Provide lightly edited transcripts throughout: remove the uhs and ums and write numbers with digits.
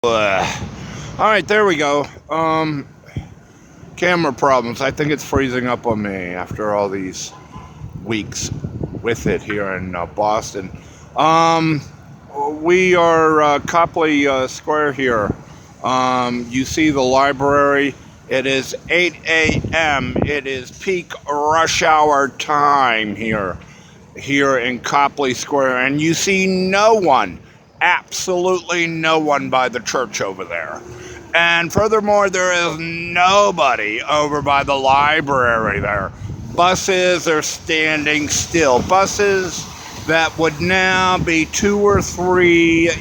All right, there we go. Camera problems. I think it's freezing up on me after all these weeks with it here in Boston. We are Copley Square here. You see the library. It is 8 a.m. It is peak rush hour time here in Copley Square, and you see no one. Absolutely no one by the church over there. And furthermore, there is nobody over by the library there. Buses are standing still. Buses that would now be 2 or 3,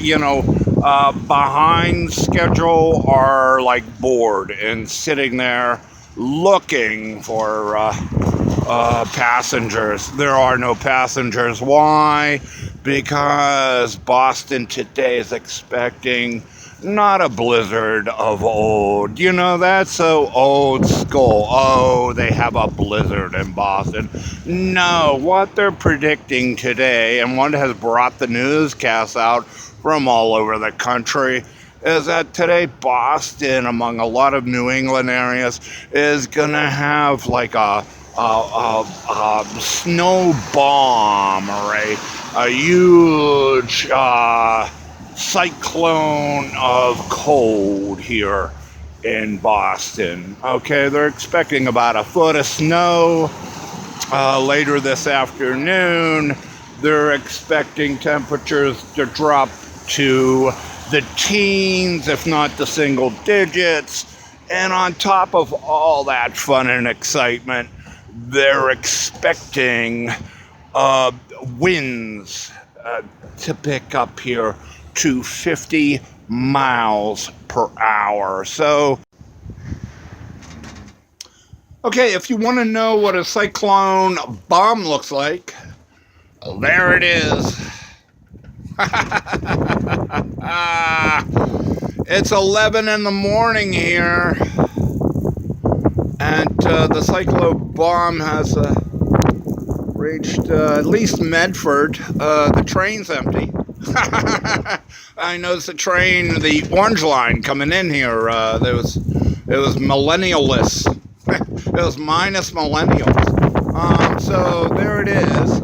behind schedule are like bored and sitting there looking for passengers. There are no passengers. Why? Because Boston today is expecting not a blizzard of old. That's so old school. Oh, they have a blizzard in Boston. No, what they're predicting today, and what has brought the newscasts out from all over the country, is that today Boston, among a lot of New England areas, is going to have like a snow bomb or a huge cyclone of cold here in Boston. Okay, they're expecting about a foot of snow later this afternoon. They're expecting temperatures to drop to the teens, if not the single digits. And on top of all that fun and excitement, they're expecting winds to pick up here to 50 miles per hour. So, okay, if you want to know what a cyclone bomb looks like, there it is. It's 11 in the morning here, and the cyclone bomb has reached at least Medford. The train's empty. I noticed the orange line coming in here. It was millennial-less. It was minus millennials. So there it is.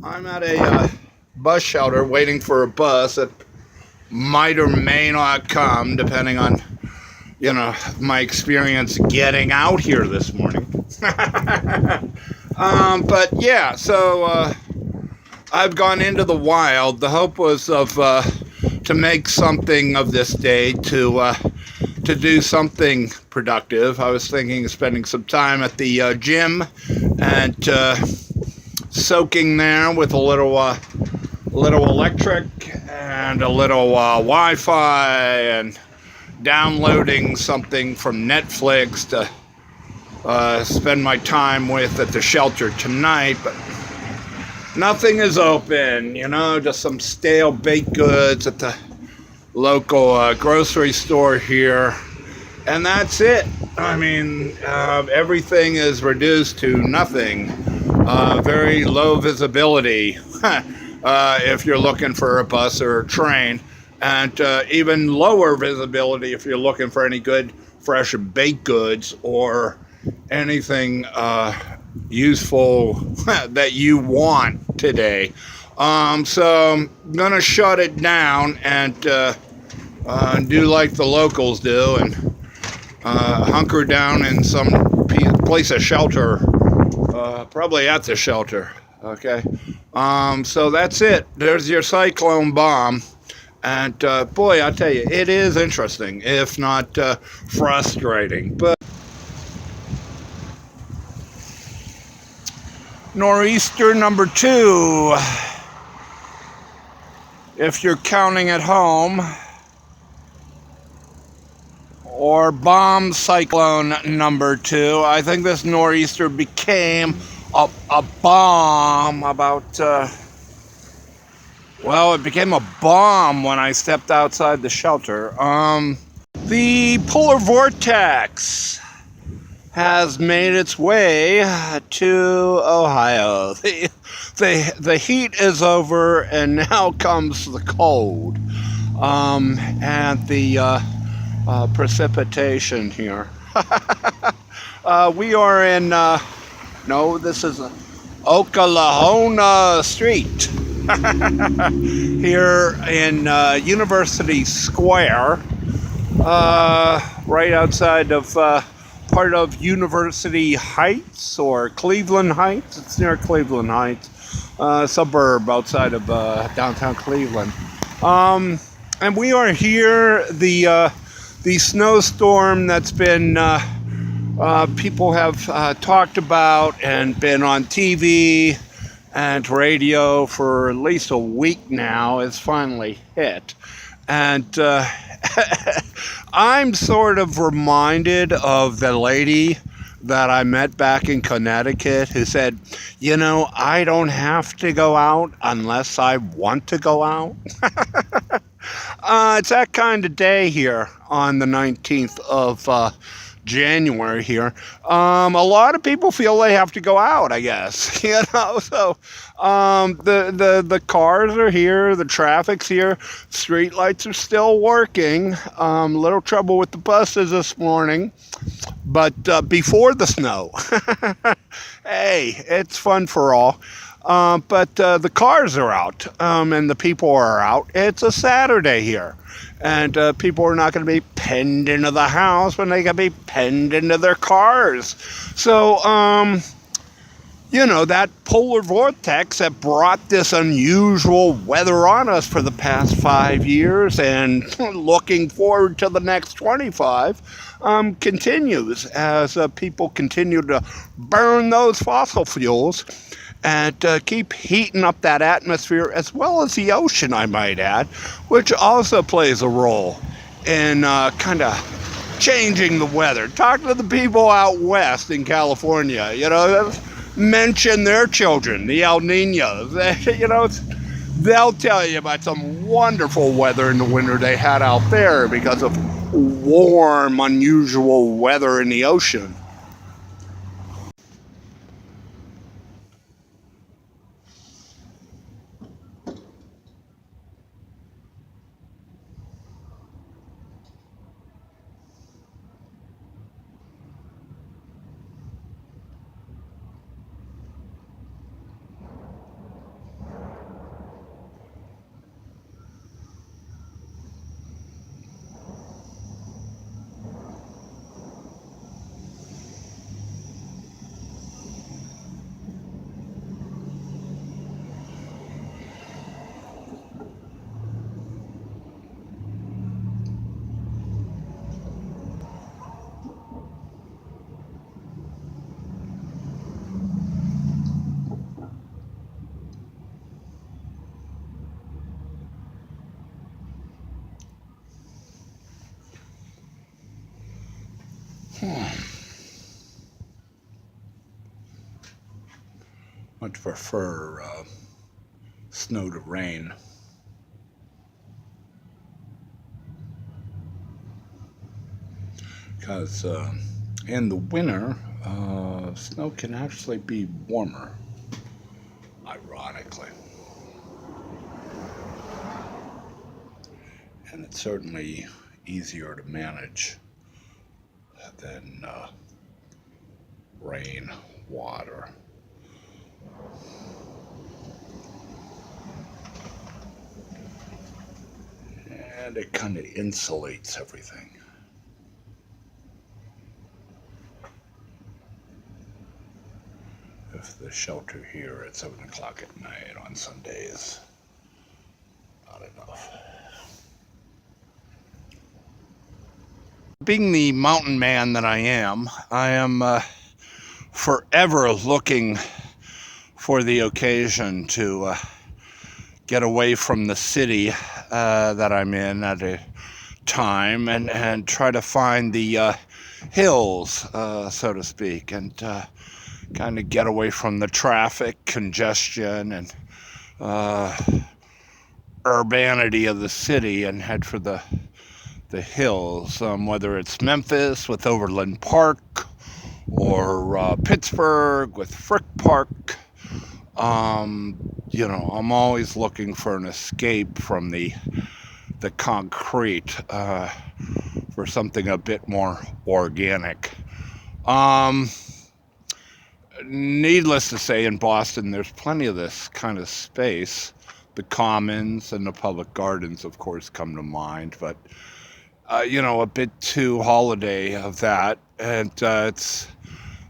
I'm at a bus shelter waiting for a bus that might or may not come, depending on, my experience getting out here this morning. But yeah, so I've gone into the wild. The hope was to make something of this day, to do something productive. I was thinking of spending some time at the gym and soaking there with a little electric and a little Wi-Fi, and downloading something from Netflix to spend my time with at the shelter tonight. But nothing is open, just some stale baked goods at the local grocery store here, and that's it. I mean, everything is reduced to nothing. Very low visibility if you're looking for a bus or a train, and even lower visibility if you're looking for any good fresh baked goods or anything useful that you want today. So I'm gonna shut it down and do like the locals do and hunker down in some place of shelter, probably at the shelter. Okay, so that's it. There's your cyclone bomb. And boy, I tell you, it is interesting, if not frustrating. But nor'easter number 2, if you're counting at home, or bomb cyclone number 2. I think this nor'easter became a bomb about, it became a bomb when I stepped outside the shelter. The polar vortex has made its way to Ohio. The heat is over, and now comes the cold. and the precipitation here. We are in, no, this is Oklahoma Street here in University Square, right outside of part of University Heights or Cleveland Heights. It's near Cleveland Heights, suburb outside of downtown Cleveland. And we are here. The snowstorm that's been people have talked about and been on TV and radio for at least a week now is finally hit. And I'm sort of reminded of the lady that I met back in Connecticut who said, you know, I don't have to go out unless I want to go out. It's that kind of day here on the 19th of January here. A lot of people feel they have to go out, I guess. You know, so the cars are here, the traffic's here, street lights are still working. Little trouble with the buses this morning, but before the snow, hey, it's fun for all. But the cars are out, and the people are out. It's a Saturday here, and people are not going to be penned into the house when they can be penned into their cars. So, you know, that polar vortex that brought this unusual weather on us for the past 5 years and looking forward to the next 25 continues as people continue to burn those fossil fuels and keep heating up that atmosphere, as well as the ocean, I might add, which also plays a role in kind of changing the weather. Talk to the people out west in California, you know, mention their children, the El Niños. You know, they'll tell you about some wonderful weather in the winter they had out there because of warm, unusual weather in the ocean. Much prefer snow to rain. Because in the winter, snow can actually be warmer, ironically. And it's certainly easier to manage than rain, water. And it kind of insulates everything. If the shelter here at 7 o'clock at night on Sundays, not enough. Being the mountain man that I am forever looking for the occasion to get away from the city that I'm in at a time and try to find the hills, so to speak, and kind of get away from the traffic, congestion, and urbanity of the city and head for the hills, whether it's Memphis with Overland Park or Pittsburgh with Frick Park. You know, I'm always looking for an escape from the the concrete for something a bit more organic. Um, Needless to say, in Boston, there's plenty of this kind of space. The commons and the public gardens, of course, come to mind, but a bit too holiday of that, and it's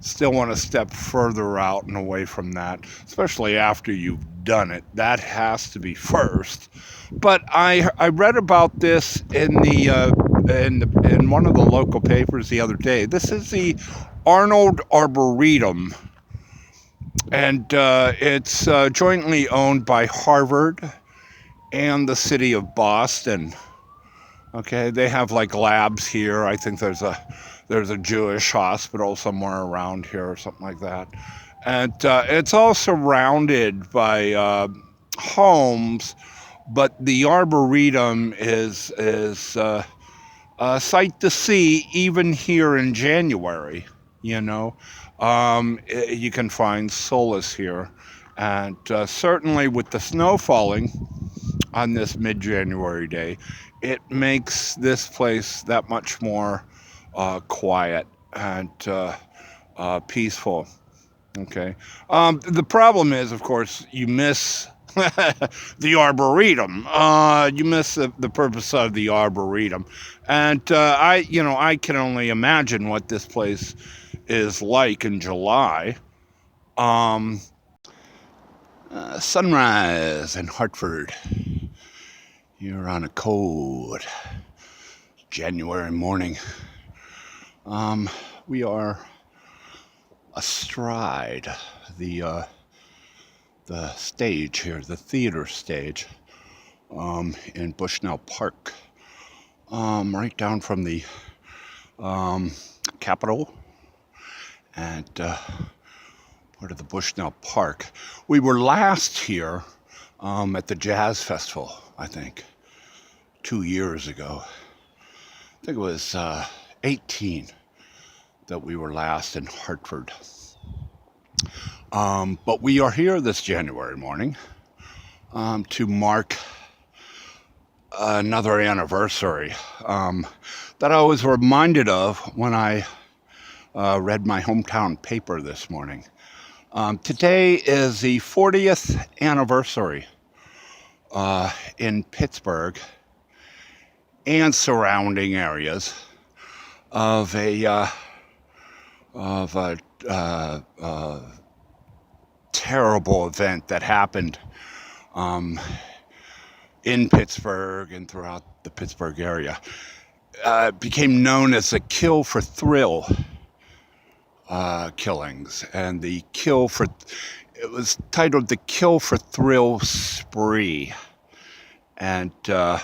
still want to step further out and away from that, especially after you've done it. That has to be first. But I read about this in one of the local papers the other day. This is the Arnold Arboretum, and it's jointly owned by Harvard and the city of Boston. Okay, they have like labs here. I think there's a Jewish hospital somewhere around here or something like that, and it's all surrounded by homes. But the arboretum is a sight to see even here in January. You can find solace here, and certainly with the snow falling on this mid-January day, it makes this place that much more quiet and peaceful. Okay. The problem is, of course, you miss the arboretum. You miss the purpose of the arboretum, and I can only imagine what this place is like in July. Um, Sunrise in Hartford. You're on a cold January morning. We are astride the stage here, the theater stage, in Bushnell Park, right down from the Capitol and part of the Bushnell Park. We were last here at the Jazz Festival, I think, 2 years ago. I think it was 18 that we were last in Hartford. But we are here this January morning to mark another anniversary that I was reminded of when I read my hometown paper this morning. Today is the 40th anniversary in Pittsburgh and surrounding areas of a terrible event that happened in Pittsburgh and throughout the Pittsburgh area. It became known as the Kill for Thrill killings, and it was titled the Kill for Thrill Spree, and two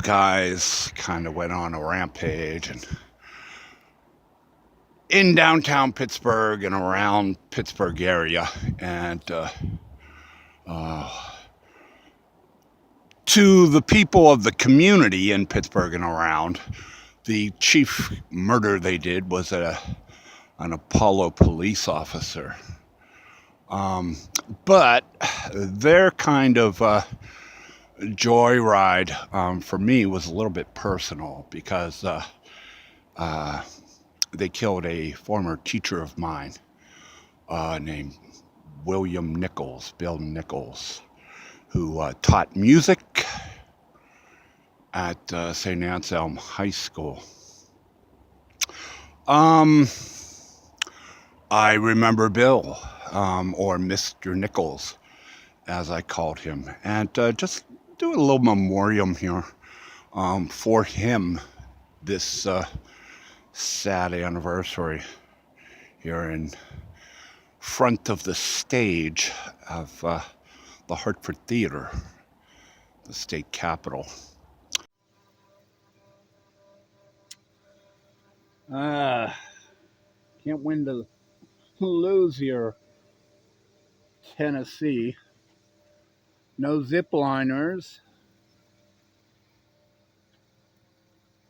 guys kind of went on a rampage and in downtown Pittsburgh and around Pittsburgh area, and to the people of the community in Pittsburgh and around, the chief murder they did was an Apollo police officer. But their kind of joyride for me was a little bit personal, because they killed a former teacher of mine named Bill Nichols, who taught music at St. Anselm High School. I remember Bill, or Mr. Nichols, as I called him, and just do a little memoriam here for him this sad anniversary here in front of the stage of the Hartford Theater, the state capitol. Can't win to lose here, Tennessee. No zipliners.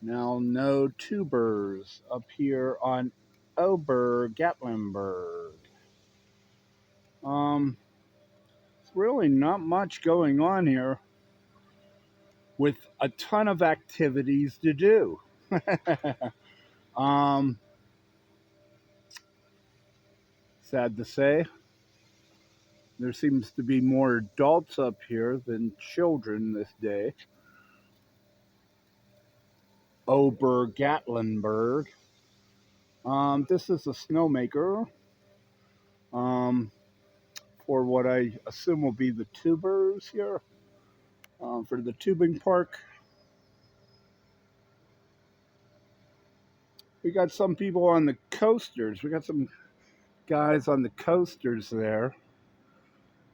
Now no tubers up here on Ober-Gatlinburg. It's really not much going on here. with a ton of activities to do. um, Sad to say, there seems to be more adults up here than children this day. Ober Gatlinburg. This is a snowmaker um, for what I assume will be the tubers here for the tubing park. We got some people on the coasters. We got some guys on the coasters there.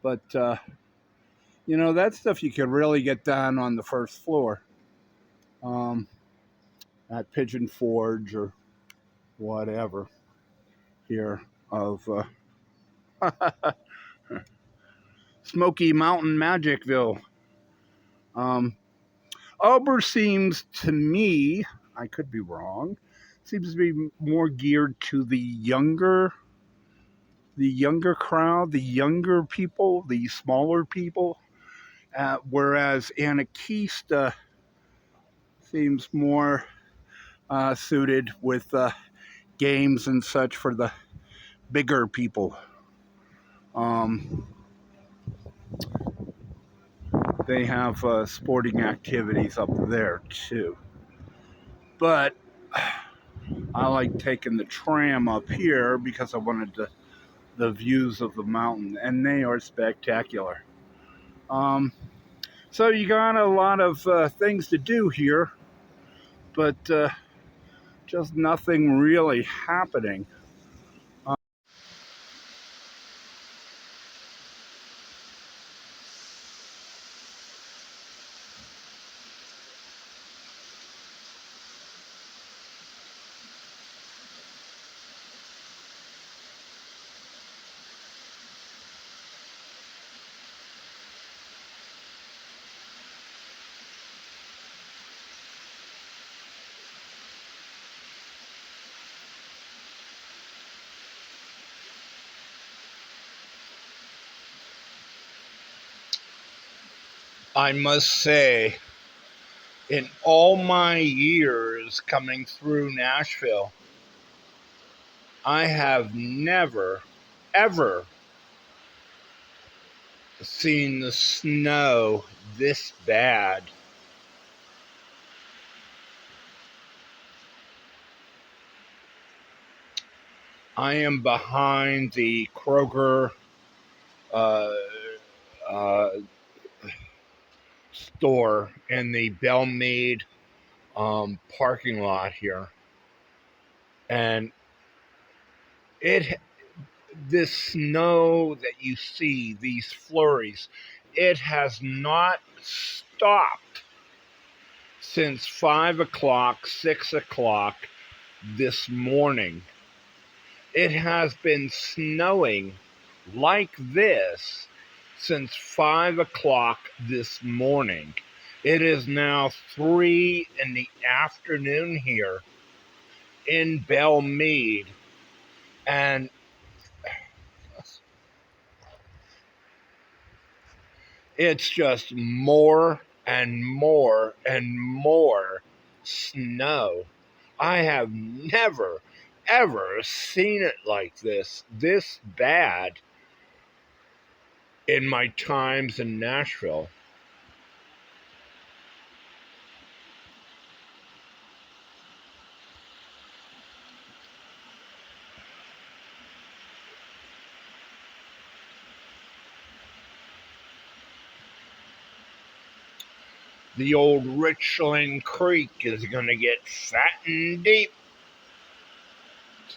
But, that stuff you can really get done on the first floor um, at Pigeon Forge or whatever here of Smoky Mountain Magicville. Ober seems to me, I could be wrong, seems to be more geared to the younger crowd, the younger people, the smaller people, whereas Anarchista seems more suited with games and such for the bigger people. They have sporting activities up there too. But I like taking the tram up here because I wanted the views of the mountain, and they are spectacular. So you got a lot of things to do here, but just nothing really happening. I must say, in all my years coming through Nashville, I have never, ever seen the snow this bad. I am behind the Kroger uh, uh, store in the Belmead parking lot here, and it this snow that you see, these flurries, it has not stopped since 5 o'clock, 6 o'clock this morning. It has been snowing like this since 5 o'clock this morning. It is now 3 in the afternoon here in Belmead, and it's just more and more and more snow. I have never, ever seen it like this bad in my times in Nashville. The old Richland Creek is going to get fat and deep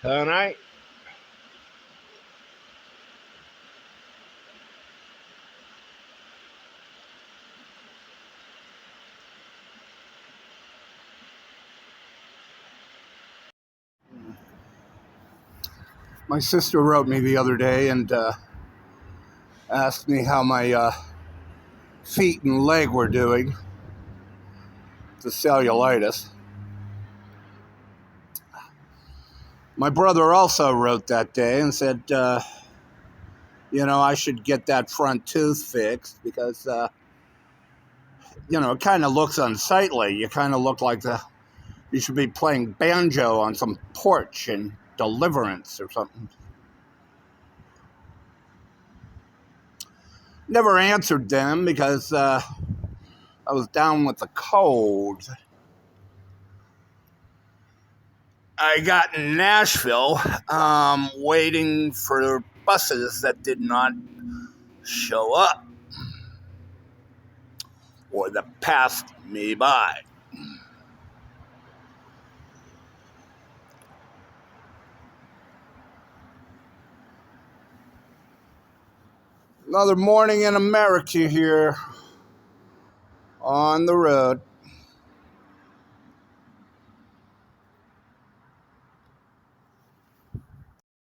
tonight. My sister wrote me the other day and asked me how my feet and leg were doing, the cellulitis. My brother also wrote that day and said, I should get that front tooth fixed because it kind of looks unsightly. You kind of look like you should be playing banjo on some porch in Deliverance or something. Never answered them because I was down with the cold. I got in Nashville waiting for buses that did not show up or that passed me by. Another morning in America here on the road.